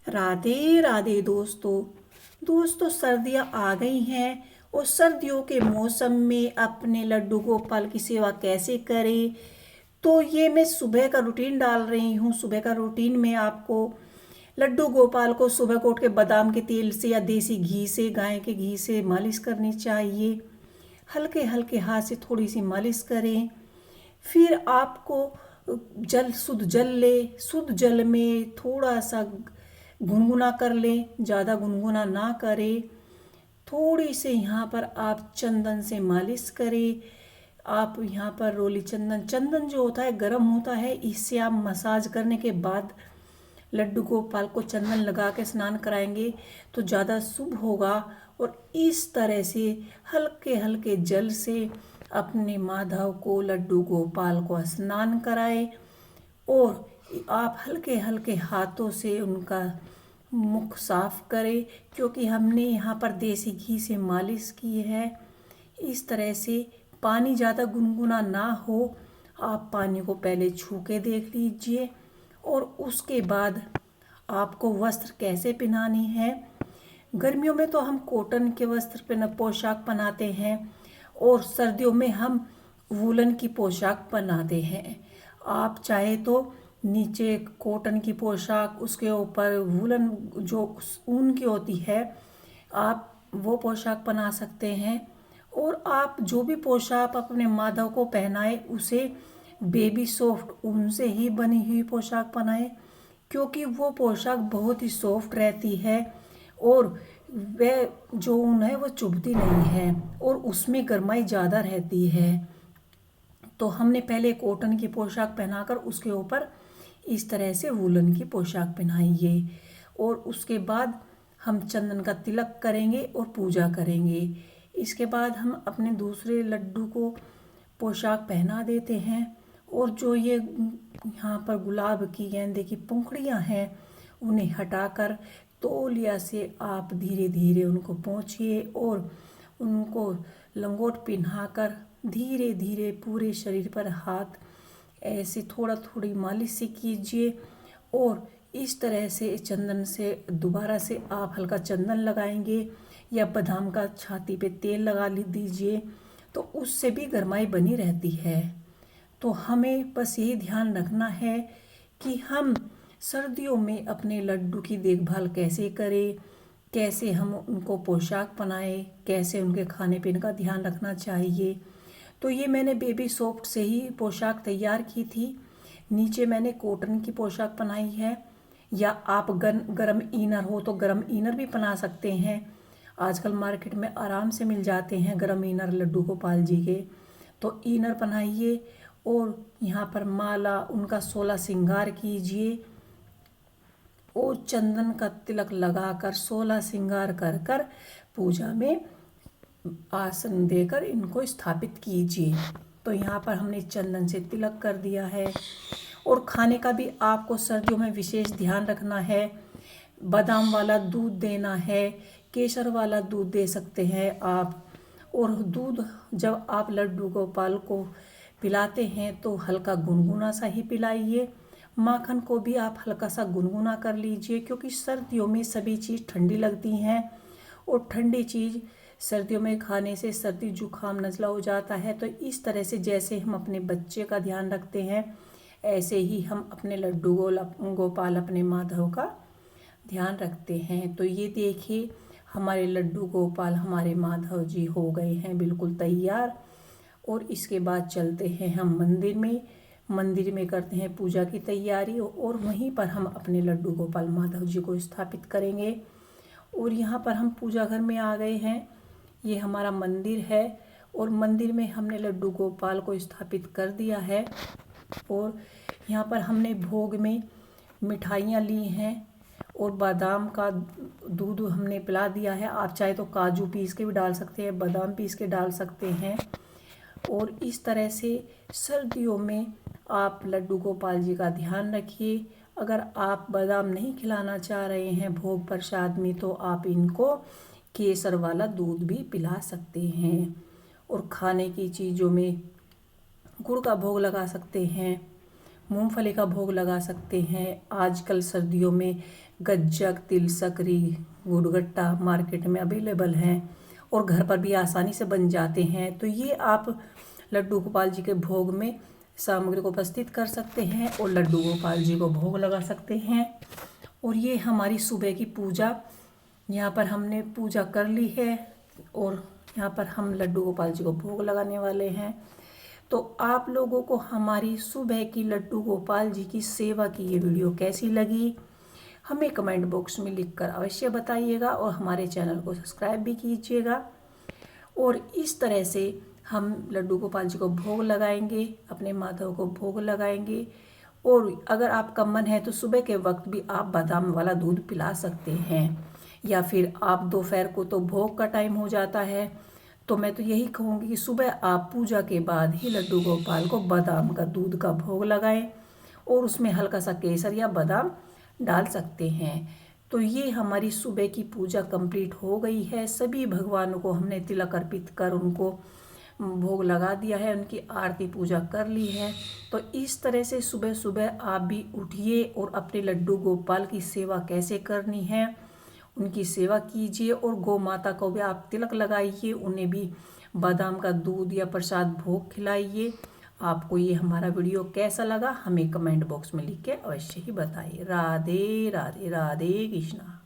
राधे राधे दोस्तों सर्दियाँ आ गई हैं और सर्दियों के मौसम में अपने लड्डू गोपाल की सेवा कैसे करें। तो ये मैं सुबह का रूटीन डाल रही हूँ। सुबह का रूटीन में आपको लड्डू गोपाल को सुबह को उठ के बादाम के तेल से या देसी घी से, गाय के घी से मालिश करनी चाहिए। हल्के हल्के हाथ से थोड़ी सी मालिश करें। फिर आपको शुद्ध जल ले। शुद्ध जल में थोड़ा सा गुनगुना कर लें, ज़्यादा गुनगुना ना करें। थोड़ी से यहाँ पर आप चंदन से मालिश करें। आप यहाँ पर रोली चंदन, चंदन जो होता है गर्म होता है, इससे आप मसाज करने के बाद लड्डू गोपाल को चंदन लगा के स्नान कराएंगे तो ज़्यादा शुभ होगा। और इस तरह से हल्के हल्के जल से अपने माधव को, लड्डू गोपाल को स्नान कराएं। और आप हल्के हल्के हाथों से उनका मुख साफ करें, क्योंकि हमने यहाँ पर देसी घी से मालिश की है। इस तरह से पानी ज़्यादा गुनगुना ना हो, आप पानी को पहले छू के देख लीजिए। और उसके बाद आपको वस्त्र कैसे पहनानी है। गर्मियों में तो हम कॉटन के वस्त्र पहन पोशाक पहनाते हैं और सर्दियों में हम वूलन की पोशाक पहनाते हैं। आप चाहे तो नीचे कॉटन की पोशाक, उसके ऊपर वूलन जो ऊन की होती है, आप वो पोशाक पहना सकते हैं। और आप जो भी पोशाक अपने माधव को पहनाए उसे बेबी सॉफ्ट ऊन से ही बनी हुई पोशाक पहनाए, क्योंकि वो पोशाक बहुत ही सॉफ्ट रहती है और वह जो ऊन है वो चुभती नहीं है और उसमें गर्माई ज़्यादा रहती है। तो हमने पहले कॉटन की पोशाक पहनाकर उसके ऊपर इस तरह से वूलन की पोशाक पहनाइए। और उसके बाद हम चंदन का तिलक करेंगे और पूजा करेंगे। इसके बाद हम अपने दूसरे लड्डू को पोशाक पहना देते हैं। और जो ये यहाँ पर गुलाब की, गेंदे की पंखुड़ियाँ हैं, उन्हें हटाकर तौलिया से आप धीरे धीरे उनको पोंछिए और उनको लंगोट पहनाकर धीरे धीरे पूरे शरीर पर हाथ ऐसे थोड़ा थोड़ी मालिश से कीजिए। और इस तरह से चंदन से दोबारा से आप हल्का चंदन लगाएंगे या बादाम का छाती पे तेल लगा दीजिए, तो उससे भी गर्माई बनी रहती है। तो हमें बस यही ध्यान रखना है कि हम सर्दियों में अपने लड्डू की देखभाल कैसे करें, कैसे हम उनको पोशाक पहनाएं, कैसे उनके खाने पीने का ध्यान रखना चाहिए। तो ये मैंने बेबी सॉफ्ट से ही पोशाक तैयार की थी। नीचे मैंने कॉटन की पोशाक पहनाई है, या आप गरम इनर हो तो गरम इनर भी पहना सकते हैं। आजकल मार्केट में आराम से मिल जाते हैं गरम इनर लड्डू गोपाल जी के। तो इनर पहनाइए और यहाँ पर माला, उनका 16 श्रृंगार कीजिए और चंदन का तिलक लगाकर 16 श्रृंगार कर कर पूजा में आसन देकर इनको स्थापित कीजिए। तो यहाँ पर हमने चंदन से तिलक कर दिया है। और खाने का भी आपको सर्दियों में विशेष ध्यान रखना है। बादाम वाला दूध देना है, केसर वाला दूध दे सकते हैं आप। और दूध जब आप लड्डू गोपाल को पिलाते हैं तो हल्का गुनगुना सा ही पिलाइए। माखन को भी आप हल्का सा गुनगुना कर लीजिए, क्योंकि सर्दियों में सभी चीज़ ठंडी लगती हैं और ठंडी चीज़ सर्दियों में खाने से सर्दी जुकाम नज़ला हो जाता है। तो इस तरह से जैसे हम अपने बच्चे का ध्यान रखते हैं, ऐसे ही हम अपने लड्डू गोपाल, अपने माधव का ध्यान रखते हैं। तो ये देखिए, हमारे लड्डू गोपाल, हमारे माधव जी हो गए हैं बिल्कुल तैयार। और इसके बाद चलते हैं हम मंदिर में। मंदिर में करते हैं पूजा की तैयारी और वहीं पर हम अपने लड्डू गोपाल माधव जी को स्थापित करेंगे। और यहाँ पर हम पूजा घर में आ गए हैं। ये हमारा मंदिर है और मंदिर में हमने लड्डू गोपाल को स्थापित कर दिया है। और यहाँ पर हमने भोग में मिठाइयाँ ली हैं और बादाम का दूध हमने पिला दिया है। आप चाहे तो काजू पीस के भी डाल सकते हैं, बादाम पीस के डाल सकते हैं। और इस तरह से सर्दियों में आप लड्डू गोपाल जी का ध्यान रखिए। अगर आप बादाम नहीं खिलाना चाह रहे हैं भोग प्रसाद में, तो आप इनको केसर वाला दूध भी पिला सकते हैं। और खाने की चीज़ों में गुड़ का भोग लगा सकते हैं, मूंगफली का भोग लगा सकते हैं। आजकल सर्दियों में गज्जक, तिल, सकरी, गुड़गट्टा मार्केट में अवेलेबल हैं और घर पर भी आसानी से बन जाते हैं। तो ये आप लड्डू गोपाल जी के भोग में सामग्री को उपस्थित कर सकते हैं और लड्डू गोपाल जी को भोग लगा सकते हैं। और ये हमारी सुबह की पूजा, यहाँ पर हमने पूजा कर ली है और यहाँ पर हम लड्डू गोपाल जी को भोग लगाने वाले हैं। तो आप लोगों को हमारी सुबह की लड्डू गोपाल जी की सेवा की ये वीडियो कैसी लगी, हमें कमेंट बॉक्स में लिखकर अवश्य बताइएगा और हमारे चैनल को सब्सक्राइब भी कीजिएगा। और इस तरह से हम लड्डू गोपाल जी को भोग लगाएंगे, अपने माधव को भोग लगाएंगे। और अगर आपका मन है तो सुबह के वक्त भी आप बादाम वाला दूध पिला सकते हैं, या फिर आप दोपहर को तो भोग का टाइम हो जाता है, तो मैं तो यही कहूँगी कि सुबह आप पूजा के बाद ही लड्डू गोपाल को बादाम का दूध का भोग लगाएं और उसमें हल्का सा केसर या बादाम डाल सकते हैं। तो ये हमारी सुबह की पूजा कंप्लीट हो गई है। सभी भगवानों को हमने तिलक अर्पित कर उनको भोग लगा दिया है, उनकी आरती पूजा कर ली है। तो इस तरह से सुबह सुबह आप भी उठिए और अपने लड्डू गोपाल की सेवा कैसे करनी है उनकी सेवा कीजिए। और गौ माता को भी आप तिलक लगाइए, उन्हें भी बादाम का दूध या प्रसाद भोग खिलाइए। आपको ये हमारा वीडियो कैसा लगा हमें कमेंट बॉक्स में लिख के अवश्य ही बताइए। राधे राधे, राधे कृष्णा।